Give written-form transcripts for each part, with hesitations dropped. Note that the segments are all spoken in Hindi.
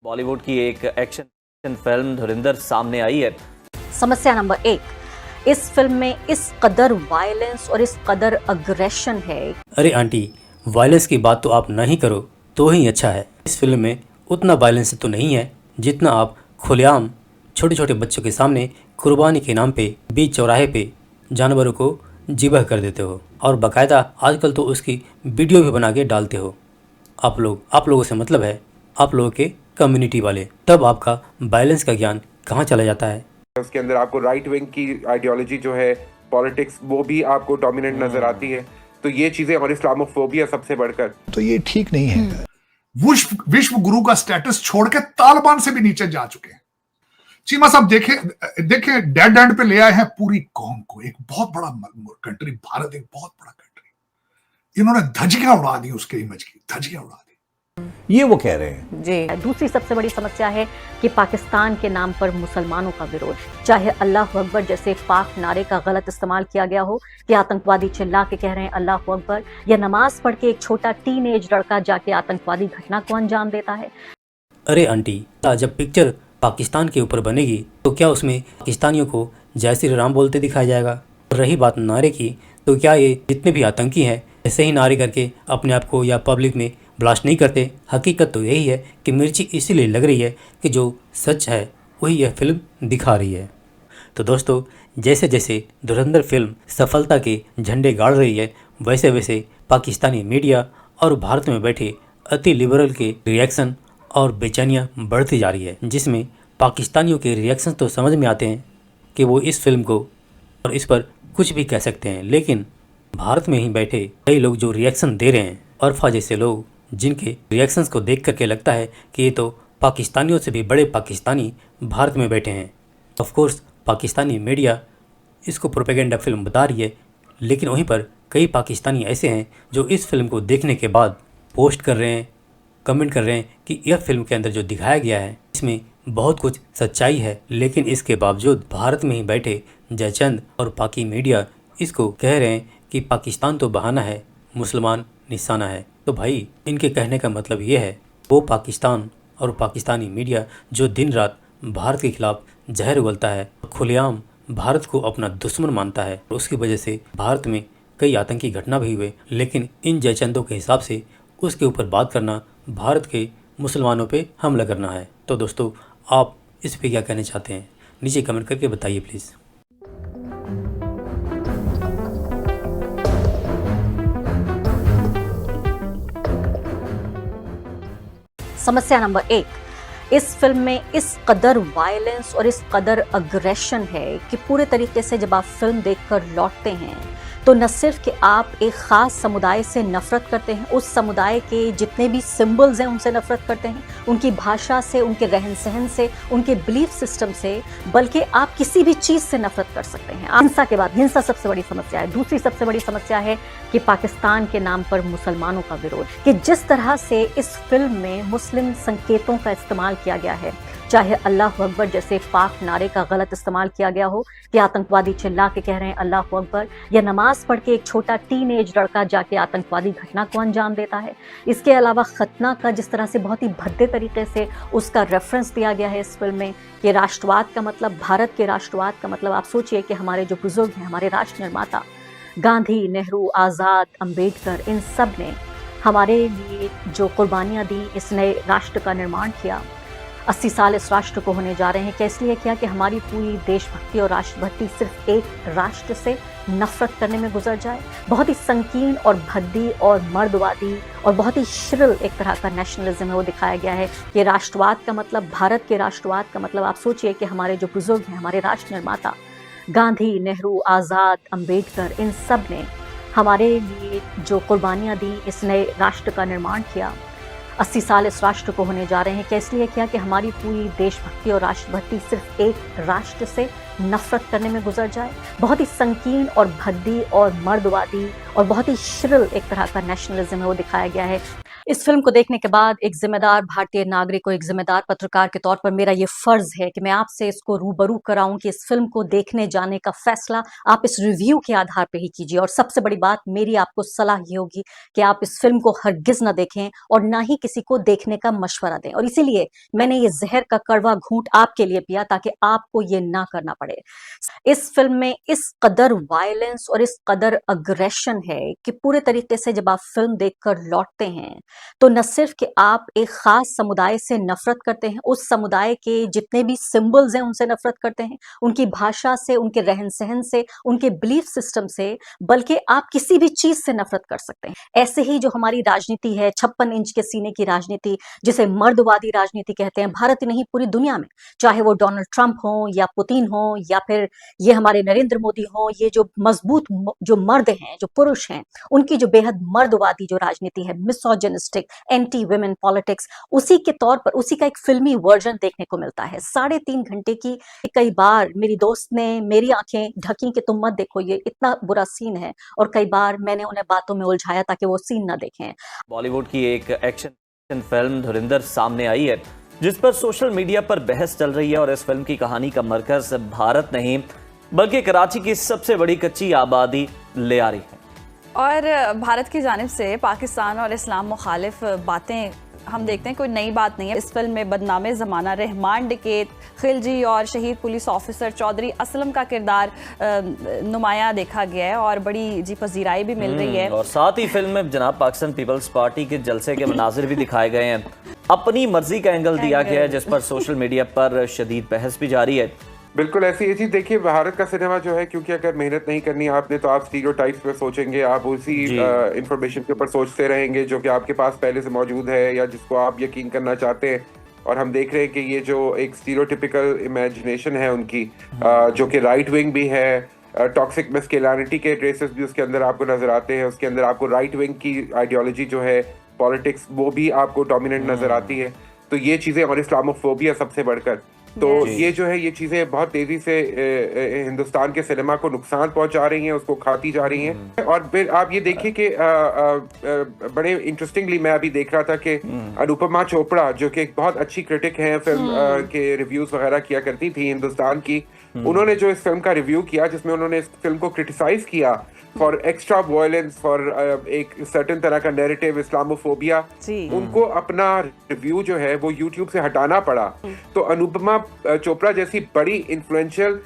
बॉलीवुड की एक एक्शन फिल्म धुरंधर सामने आई है। समस्या नंबर 1, इस फिल्म में इस कदर वायलेंस और इस कदर अग्रेशन है। अरे आंटी, वायलेंस की बात तो आप नहीं करो तो ही अच्छा है। इस फिल्म में उतना वायलेंस तो नहीं है जितना आप खुलेआम छोटे छोटे बच्चों के सामने कुर्बानी के नाम पे बीच चौराहे पे जानवरों को ज़िबह कर देते हो और बाकायदा आजकल तो उसकी वीडियो भी बना के डालते हो। आप लोगों से मतलब है आप लोगों के कम्युनिटी वाले। तब आपका वायलेंस का ज्ञान कहाँ चला जाता है। उसके अंदर आपको राइट विंग की आइडियोलॉजी जो है, पॉलिटिक्स, वो भी आपको डोमिनेंट नजर आती है। तो ये चीजें और इस्लामोफोबिया सबसे बढ़कर, तो ये ठीक नहीं है। विश्व गुरु का स्टेटस छोड़ के तालिबान से भी नीचे जा चुके हैं। चीमा साहब देखे डेड एंड पे ले आए हैं पूरी कौम को। एक बहुत बड़ा कंट्री भारत, एक बहुत बड़ा कंट्री, इन्होंने धज्जियां उड़ा दी, उसके इमेज की धज्जियां उड़ा दी। ये वो कह रहे हैं जी। दूसरी सबसे बड़ी समस्या है कि पाकिस्तान के नाम पर मुसलमानों का विरोध, चाहे अल्लाह अकबर जैसे पाक नारे का गलत इस्तेमाल किया गया हो कि आतंकवादी चिल्ला के कह रहे हैं अल्लाह अकबर, या नमाज पढ़ के एक छोटा टीनेज लड़का जाके आतंकवादी घटना को अंजाम देता है। अरे आंटी, जब पिक्चर पाकिस्तान के ऊपर बनेगी तो क्या उसमें पाकिस्तानियों को जय श्री राम बोलते दिखाया जाएगा? और रही बात नारे की, तो क्या ये जितने भी आतंकी हैं ऐसे ही नारे करके अपने आप को या पब्लिक में ब्लास्ट नहीं करते? हकीकत तो यही है कि मिर्ची इसीलिए लग रही है कि जो सच है वही यह फिल्म दिखा रही है। तो दोस्तों, जैसे जैसे धुरंधर फिल्म सफलता के झंडे गाड़ रही है, वैसे वैसे पाकिस्तानी मीडिया और भारत में बैठे अति लिबरल के रिएक्शन और बेचैनियाँ बढ़ती जा रही है, जिसमें पाकिस्तानियों के रिएक्शन तो समझ में आते हैं कि वो इस फिल्म को और इस पर कुछ भी कह सकते हैं, लेकिन भारत में ही बैठे कई लोग जो रिएक्शन दे रहे हैं, अरफा जैसे लोग, जिनके रिएक्शंस को देख करके लगता है कि ये तो पाकिस्तानियों से भी बड़े पाकिस्तानी भारत में बैठे हैं। ऑफ कोर्स पाकिस्तानी मीडिया इसको प्रोपेगेंडा फिल्म बता रही है, लेकिन वहीं पर कई पाकिस्तानी ऐसे हैं जो इस फिल्म को देखने के बाद पोस्ट कर रहे हैं, कमेंट कर रहे हैं कि यह फिल्म के अंदर जो दिखाया गया है इसमें बहुत कुछ सच्चाई है, लेकिन इसके बावजूद भारत में ही बैठे जयचंद और पाकि मीडिया इसको कह रहे हैं कि पाकिस्तान तो बहाना है, मुसलमान निशाना है। तो भाई, इनके कहने का मतलब ये है वो पाकिस्तान और पाकिस्तानी मीडिया जो दिन रात भारत के खिलाफ जहर उगलता है, खुलेआम भारत को अपना दुश्मन मानता है, और उसकी वजह से भारत में कई आतंकी घटना भी हुए, लेकिन इन जयचंदों के हिसाब से उसके ऊपर बात करना भारत के मुसलमानों पे हमला करना है। तो दोस्तों, आप इस पे क्या कहना चाहते हैं? नीचे कमेंट करके बताइए प्लीज़। समस्या नंबर 1, इस फिल्म में इस कदर वायलेंस और इस कदर अग्रेशन है कि पूरे तरीके से जब आप फिल्म देखकर लौटते हैं तो न सिर्फ कि आप एक ख़ास समुदाय से नफ़रत करते हैं, उस समुदाय के जितने भी सिंबल्स हैं उनसे नफ़रत करते हैं, उनकी भाषा से, उनके रहन सहन से, उनके बिलीफ सिस्टम से, बल्कि आप किसी भी चीज़ से नफ़रत कर सकते हैं। हिंसा के बाद हिंसा सबसे बड़ी समस्या है। दूसरी सबसे बड़ी समस्या है कि पाकिस्तान के नाम पर मुसलमानों का विरोध, कि जिस तरह से इस फिल्म में मुस्लिम संकेतों का इस्तेमाल किया गया है, चाहे अल्लाह अकबर जैसे पाक नारे का गलत इस्तेमाल किया गया हो कि आतंकवादी चिल्ला के कह रहे हैं अल्लाह अकबर, या नमाज पढ़ के एक छोटा टीनेज लड़का जाके आतंकवादी घटना को अंजाम देता है। इसके अलावा खतना का जिस तरह से बहुत ही भद्दे तरीके से उसका रेफरेंस दिया गया है इस फिल्म में कि राष्ट्रवाद का मतलब, भारत के राष्ट्रवाद का मतलब, आप सोचिए कि हमारे जो बुजुर्ग हैं, हमारे राष्ट्र निर्माता गांधी, नेहरू, आज़ाद, अम्बेडकर, इन सब ने हमारे लिए जो कुर्बानियाँ दी, इस नए राष्ट्र का निर्माण किया। 80 साल इस राष्ट्र को होने जा रहे हैं। क्या इसलिए किया कि हमारी पूरी देशभक्ति और राष्ट्रभक्ति सिर्फ एक राष्ट्र से नफरत करने में गुजर जाए? बहुत ही संकीर्ण और भद्दी और मर्दवादी और बहुत ही श्रिल एक तरह का नेशनलिज्म है वो दिखाया गया है कि राष्ट्रवाद का मतलब, भारत के राष्ट्रवाद का मतलब, आप सोचिए कि हमारे जो बुजुर्ग हैं, हमारे राष्ट्र निर्माता गांधी, नेहरू, आज़ाद, अम्बेडकर, इन सब ने हमारे लिए जो कुर्बानियाँ दी, इस नए राष्ट्र का निर्माण किया। 80 साल इस राष्ट्र को होने जा रहे हैं। क्या इसलिए किया कि हमारी पूरी देशभक्ति और राष्ट्रभक्ति सिर्फ एक राष्ट्र से नफरत करने में गुजर जाए? बहुत ही संकीर्ण और भद्दी और मर्दवादी और बहुत ही श्रिल एक तरह का नेशनलिज्म है वो दिखाया गया है। इस फिल्म को देखने के बाद एक जिम्मेदार भारतीय नागरिक और एक जिम्मेदार पत्रकार के तौर पर मेरा ये फर्ज है कि मैं आपसे इसको रूबरू कराऊं कि इस फिल्म को देखने जाने का फैसला आप इस रिव्यू के आधार पर ही कीजिए। और सबसे बड़ी बात मेरी आपको सलाह ये होगी कि आप इस फिल्म को हरगिज न देखें और ना ही किसी को देखने का मशवरा दें। और इसीलिए मैंने ये जहर का कड़वा घूंट आपके लिए पिया ताकि आपको ये ना करना पड़े। इस फिल्म में इस कदर वायलेंस और इस कदर अग्रेशन है कि पूरे तरीके से जब आप फिल्म देखकर लौटते हैं तो न सिर्फ कि आप एक खास समुदाय से नफरत करते हैं, उस समुदाय के जितने भी सिंबल्स हैं उनसे नफरत करते हैं, उनकी भाषा से, उनके रहन सहन से, उनके बिलीफ सिस्टम से, बल्कि आप किसी भी चीज से नफरत कर सकते हैं। ऐसे ही जो हमारी राजनीति है 56 इंच के सीने की राजनीति, जिसे मर्दवादी राजनीति कहते हैं, भारत ही नहीं पूरी दुनिया में, चाहे वो डोनाल्ड ट्रंप हो या पुतिन हो या फिर ये हमारे नरेंद्र मोदी हो, ये जो मजबूत जो मर्द हैं, जो पुरुष हैं, उनकी जो बेहद मर्दवादी जो राजनीति है, मिसोजिनिस्टिक, एंटी वुमेन पॉलिटिक्स, उसी के तौर पर उसी का एक फिल्मी वर्जन देखने को मिलता है। 3.5 घंटे की कई बार मेरी दोस्त ने मेरी आंखें ढकी कि तुम मत देखो, ये इतना बुरा सीन है, और कई बार मैंने उन्हें बातों में उलझाया ताकि वो सीन न देखें। बॉलीवुड की एक एक्शन फिल्म धुरिंदर सामने आई है जिस पर सोशल मीडिया पर बहस चल रही है, और इस फिल्म की कहानी का मरकज भारत नहीं बल्कि कराची की सबसे बड़ी कच्ची आबादी ले आ रही है। और भारत की जानिब से पाकिस्तान और इस्लाम मुखालिफ बातें हम देखते हैं, कोई नई बात नहीं है। इस फिल्म में बदनामे ज़माना रहमान डकैत, खिलजी और शहीद पुलिस ऑफिसर चौधरी असलम का किरदार नुमाया देखा गया है और बड़ी जी पजीराई भी मिल रही है। और साथ ही फिल्म में जनाब पाकिस्तान पीपल्स पार्टी के जलसे के मनाजिर भी दिखाए गए हैं। अपनी मर्जी का एंगल दिया गया है जिस पर सोशल मीडिया पर शदीद बहस भी जारी है। बिल्कुल ऐसी ये चीज देखिए, भारत का सिनेमा जो है, क्योंकि अगर मेहनत नहीं करनी आपने तो आप स्टीरियोटाइप्स पे सोचेंगे, आप उसी इंफॉर्मेशन के ऊपर सोचते रहेंगे जो कि आपके पास पहले से मौजूद है या जिसको आप यकीन करना चाहते हैं। और हम देख रहे हैं कि ये जो एक स्टीरियोटिपिकल इमेजिनेशन है उनकी, जो कि राइट विंग भी है, टॉक्सिक मैस्कुलिनिटी के ट्रेसेस भी उसके अंदर आपको नजर आते हैं। उसके अंदर आपको राइट विंग की आइडियोलॉजी जो है, पॉलिटिक्स, वो भी आपको डोमिनेंट नजर आती है। तो ये चीजें, और इस्लामोफोबिया सबसे बढ़कर, तो ये जो है, ये चीजें बहुत तेजी से हिंदुस्तान के सिनेमा को नुकसान पहुंचा रही हैं, उसको खाती जा रही हैं। और फिर आप ये देखिए कि बड़े इंटरेस्टिंगली मैं अभी देख रहा था कि अनुपमा चोपड़ा, जो कि एक बहुत अच्छी क्रिटिक हैं, फिल्म के रिव्यूज वगैरह किया करती थी हिंदुस्तान की, उन्होंने जो इस फिल्म का रिव्यू किया जिसमें उन्होंने इस फिल्म को क्रिटिसाइज किया फॉर एक्स्ट्रा वायलेंस, फॉर एक सर्टेन तरह का नैरेटिव, इस्लामोफोबिया, उनको अपना रिव्यू जो है वो यूट्यूब से हटाना पड़ा। तो अनुपमा चोपड़ा जैसी बड़ी इन्फ्लुएंशियल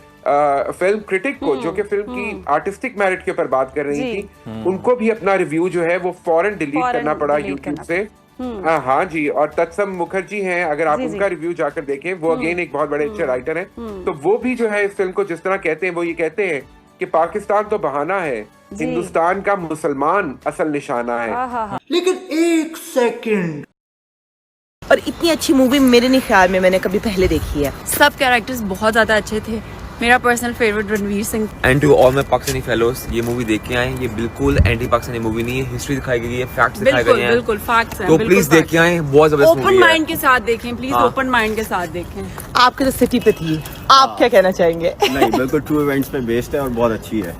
फिल्म क्रिटिक को, जो कि फिल्म की आर्टिस्टिक मेरिट के ऊपर बात कर रही थी, उनको भी अपना रिव्यू जो है वो फौरन डिलीट करना पड़ा यूट्यूब से। हाँ जी। और तत्सम मुखर्जी हैं, अगर आप उनका रिव्यू जाकर देखें, वो अगेन एक बहुत बड़े अच्छे राइटर हैं, तो वो भी जो है इस फिल्म को जिस तरह कहते हैं, वो ये कहते हैं कि पाकिस्तान तो बहाना है, हिंदुस्तान का मुसलमान असल निशाना है। लेकिन एक सेकंड, और इतनी अच्छी मूवी मेरे नहीं ख्याल में मैंने कभी पहले देखी है। सब कैरेक्टर्स बहुत ज्यादा अच्छे थे। मेरा personal favourite Ranveer Singh. And to all my Pakistani fellows, ये मूवी देख के आए, ये बिल्कुल एंटी पाकिस्तानी मूवी नहीं है, हिस्ट्री दिखाई गई है, फैक्ट्स दिखाए गए हैं, बिल्कुल फैक्ट्स हैं, तो प्लीज देख के आए, बहुत जबरदस्त मूवी है। ओपन माइंड के साथ देखें प्लीज, ओपन माइंड के साथ देखें। आपके तो सिटी पे थी, आप क्या कहना चाहेंगे? नहीं, बिल्कुल ट्रू इवेंट्स पे बेस्ड है और बहुत अच्छी है।